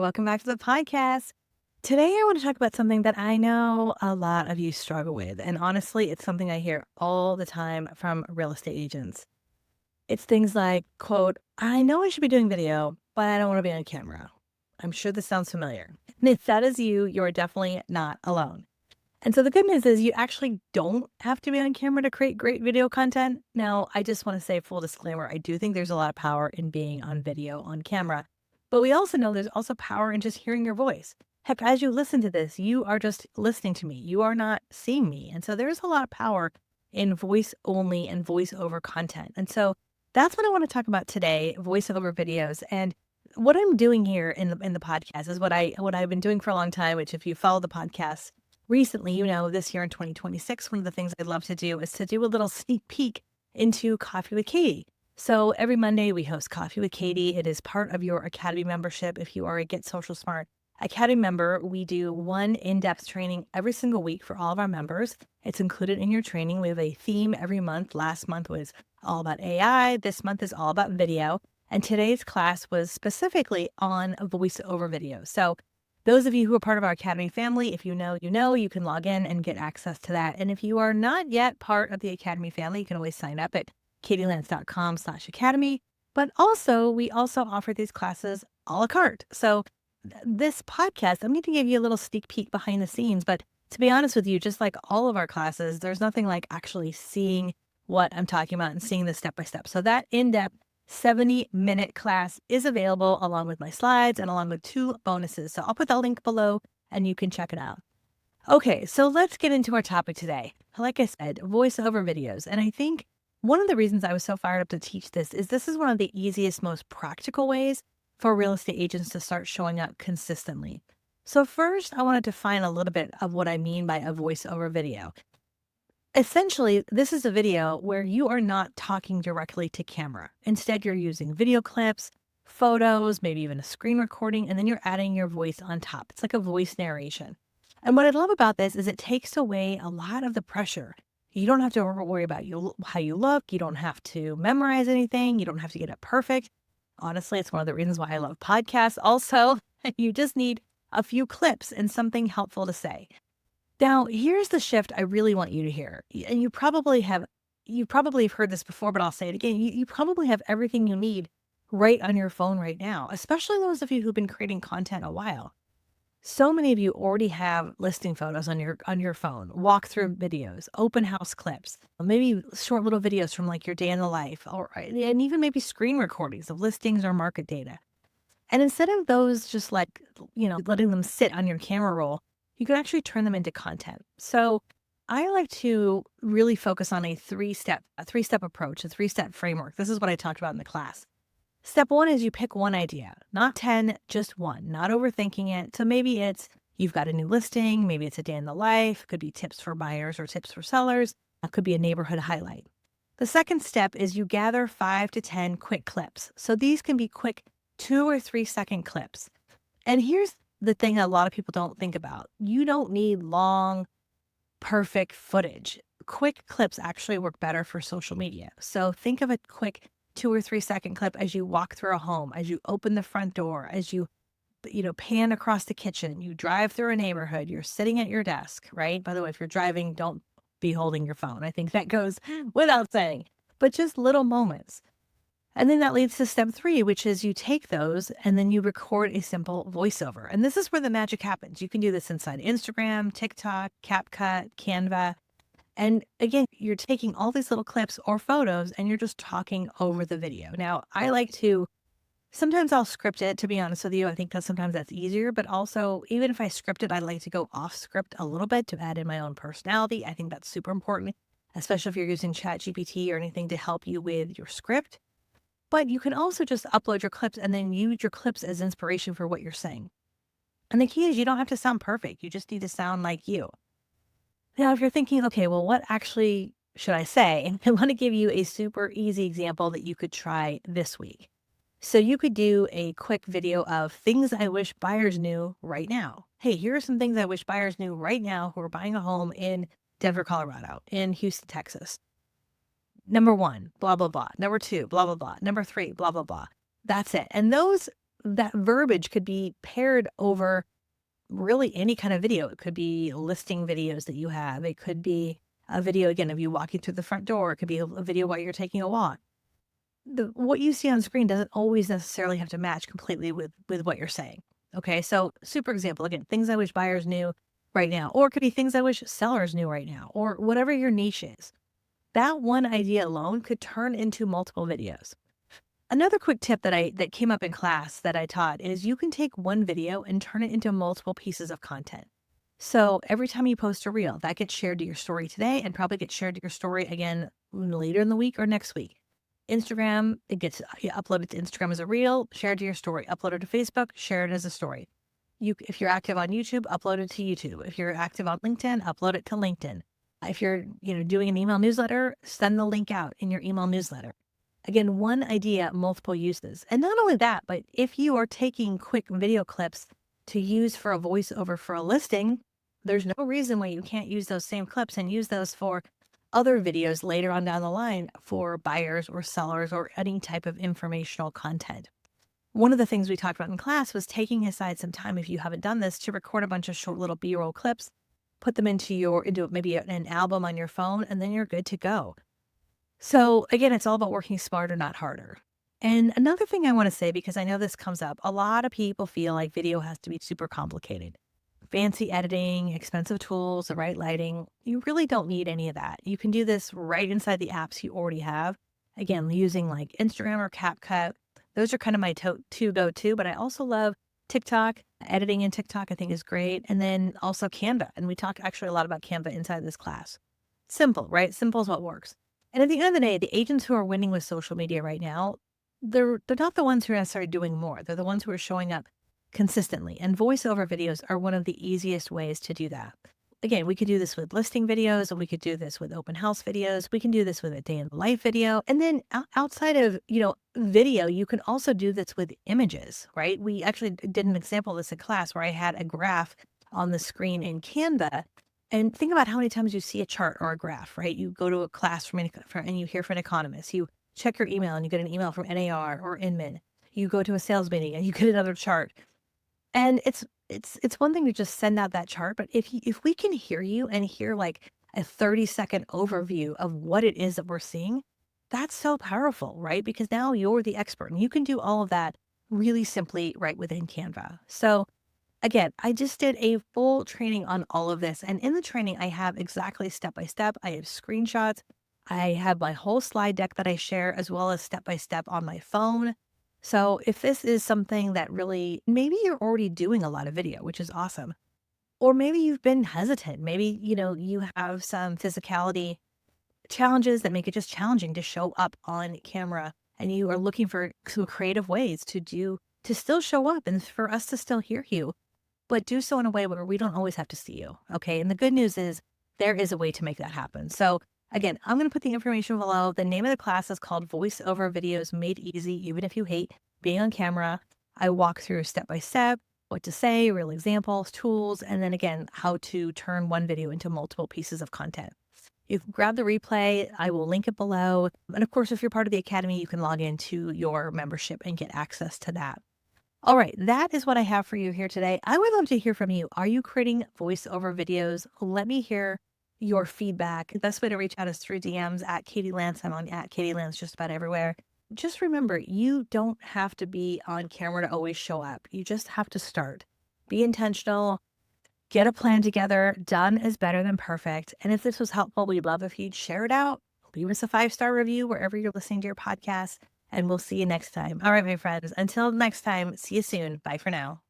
Welcome back to the podcast. Today, I want to talk about something that I know a lot of you struggle with. And honestly, it's something I hear all the time from real estate agents. It's things like, quote, I know I should be doing video, but I don't want to be on camera. I'm sure this sounds familiar. And if that is you, you're definitely not alone. And so the good news is you actually don't have to be on camera to create great video content. Now, I just want to say full disclaimer, I do think there's a lot of power in being on video on camera, but we also know there's also power in just hearing your voice. Heck, as you listen to this, you are just listening to me. You are not seeing me. And so there's a lot of power in voice only and voiceover content. And so that's what I want to talk about today, voiceover videos. And what I'm doing here in the podcast is what I've been doing for a long time, which if you follow the podcast recently, this year in 2026, one of the things I'd love to do is to do a little sneak peek into Coffee with Katie. So every Monday we host Coffee with Katie. It is part of your Academy membership. If you are a Get Social Smart Academy member, we do one in-depth training every single week for all of our members. It's included in your training. We have a theme every month. Last month was all about AI. This month is all about video. And today's class was specifically on voiceover video. So those of you who are part of our Academy family, if you know, you can log in and get access to that. And if you are not yet part of the Academy family, you can always sign up at katielance.com/academy. But also, we also offer these classes a la carte. So this podcast, I'm going to give you a little sneak peek behind the scenes. But to be honest with you, just like all of our classes, there's nothing like actually seeing what I'm talking about and seeing the step-by-step. So that in-depth 70-minute class is available along with my slides and along with 2 bonuses. So I'll put the link below and you can check it out. Okay, so let's get into our topic today. Like I said, voiceover videos. And I think one of the reasons I was so fired up to teach this is one of the easiest, most practical ways for real estate agents to start showing up consistently. So first, I want to define a little bit of what I mean by a voiceover video. Essentially, this is a video where you are not talking directly to camera. Instead, you're using video clips, photos, maybe even a screen recording, and then you're adding your voice on top. It's like a voice narration. And what I love about this is it takes away a lot of the pressure. You don't have to worry about how you look. You don't have to memorize anything. You don't have to get it perfect. Honestly, it's one of the reasons why I love podcasts. Also, you just need a few clips and something helpful to say. Now, here's the shift I really want you to hear. And you probably have heard this before, but I'll say it again. You probably have everything you need right on your phone right now, especially those of you who've been creating content a while. So many of you already have listing photos on your phone, walkthrough videos, open house clips, maybe short little videos from like your day in the life, and even maybe screen recordings of listings or market data. And instead of those just letting them sit on your camera roll, you can actually turn them into content. So I like to really focus on a three-step approach, a 3-step framework. This is what I talked about in the class. Step 1 is you pick one idea, not 10, just one, not overthinking it. So maybe it's you've got a new listing, maybe it's a day in the life, it could be tips for buyers or tips for sellers, it could be a neighborhood highlight. The second step is you gather 5 to 10 quick clips. So these can be quick 2 or 3 second clips. And here's the thing that a lot of people don't think about. You don't need long, perfect footage. Quick clips actually work better for social media. So think of a quick 2 or 3 second clip as you walk through a home, as you open the front door, as you pan across the kitchen, you drive through a neighborhood, you're sitting at your desk, right? By the way, if you're driving, don't be holding your phone. I think that goes without saying, but just little moments. And then that leads to step 3, which is you take those and then you record a simple voiceover. And this is where the magic happens. You can do this inside Instagram, TikTok, CapCut, Canva. And again, you're taking all these little clips or photos and you're just talking over the video. Now, sometimes I'll script it, to be honest with you. I think that sometimes that's easier, but also even if I script it, I like to go off script a little bit to add in my own personality. I think that's super important, especially if you're using ChatGPT or anything to help you with your script. But you can also just upload your clips and then use your clips as inspiration for what you're saying. And the key is you don't have to sound perfect. You just need to sound like you. Now, if you're thinking, okay, well, what actually should I say? I want to give you a super easy example that you could try this week. So you could do a quick video of things I wish buyers knew right now. Hey, here are some things I wish buyers knew right now who are buying a home in Denver, Colorado, in Houston, Texas. Number 1, blah, blah, blah. Number 2, blah, blah, blah. Number 3, blah, blah, blah. That's it. And those that verbiage could be paired over really any kind of video. It could be listing videos that you have. It could be a video, again, of you walking through the front door. It could be a video while you're taking a walk. What you see on screen doesn't always necessarily have to match completely with what you're saying. Okay, so super example, again, things I wish buyers knew right now, or it could be things I wish sellers knew right now, or whatever your niche is. That one idea alone could turn into multiple videos. Another quick tip that came up in class that I taught is you can take one video and turn it into multiple pieces of content. So every time you post a reel, that gets shared to your story today and probably gets shared to your story again later in the week or next week. Instagram, it gets uploaded to Instagram as a reel, shared to your story, uploaded to Facebook, share it as a story. If you're active on YouTube, upload it to YouTube. If you're active on LinkedIn, upload it to LinkedIn. If you're doing an email newsletter, send the link out in your email newsletter. Again, one idea, multiple uses. And not only that, but if you are taking quick video clips to use for a voiceover for a listing, there's no reason why you can't use those same clips and use those for other videos later on down the line for buyers or sellers or any type of informational content. One of the things we talked about in class was taking aside some time, if you haven't done this, to record a bunch of short little B-roll clips, put them into maybe an album on your phone, and then you're good to go. So again, it's all about working smarter, not harder. And another thing I want to say, because I know this comes up, a lot of people feel like video has to be super complicated. Fancy editing, expensive tools, the right lighting. You really don't need any of that. You can do this right inside the apps you already have. Again, using like Instagram or CapCut. Those are kind of my two go-to, but I also love TikTok. Editing in TikTok I think is great. And then also Canva. And we talk actually a lot about Canva inside this class. Simple, right? Simple is what works. And at the end of the day, the agents who are winning with social media right now, they're not the ones who are necessarily doing more. They're the ones who are showing up consistently. And voiceover videos are one of the easiest ways to do that. Again, we could do this with listing videos, and we could do this with open house videos. We can do this with a day in the life video. And then outside of, video, you can also do this with images, right? We actually did an example of this in class where I had a graph on the screen in Canva. And think about how many times you see a chart or a graph, right? You go to a class and you hear from an economist. You check your email and you get an email from NAR or Inman. You go to a sales meeting and you get another chart. And it's one thing to just send out that chart, but if we can hear you and hear like a 30-second overview of what it is that we're seeing, that's so powerful, right? Because now you're the expert and you can do all of that really simply right within Canva. So again, I just did a full training on all of this. And in the training, I have exactly step-by-step. I have screenshots. I have my whole slide deck that I share, as well as step-by-step on my phone. So if this is something that really, maybe you're already doing a lot of video, which is awesome. Or maybe you've been hesitant. Maybe, you have some physicality challenges that make it just challenging to show up on camera. And you are looking for some creative ways to still show up and for us to still hear you, but do so in a way where we don't always have to see you. Okay. And the good news is there is a way to make that happen. So again, I'm going to put the information below. The name of the class is called Voiceover Videos Made Easy, Even If You Hate Being on Camera. I walk through step by step, what to say, real examples, tools, and then again, how to turn one video into multiple pieces of content. You can grab the replay. I will link it below. And of course, if you're part of the Academy, you can log into your membership and get access to that. All right, that is what I have for you here today. I would love to hear from you. Are you creating voiceover videos? Let me hear your feedback. The best way to reach out is through DMs at Katie Lance. I'm on at Katie Lance just about everywhere. Just remember, you don't have to be on camera to always show up. You just have to start. Be intentional. Get a plan together. Done is better than perfect. And if this was helpful, we'd love if you'd share it out. Leave us a 5-star review wherever you're listening to your podcast. And we'll see you next time. All right, my friends. Until next time, see you soon. Bye for now.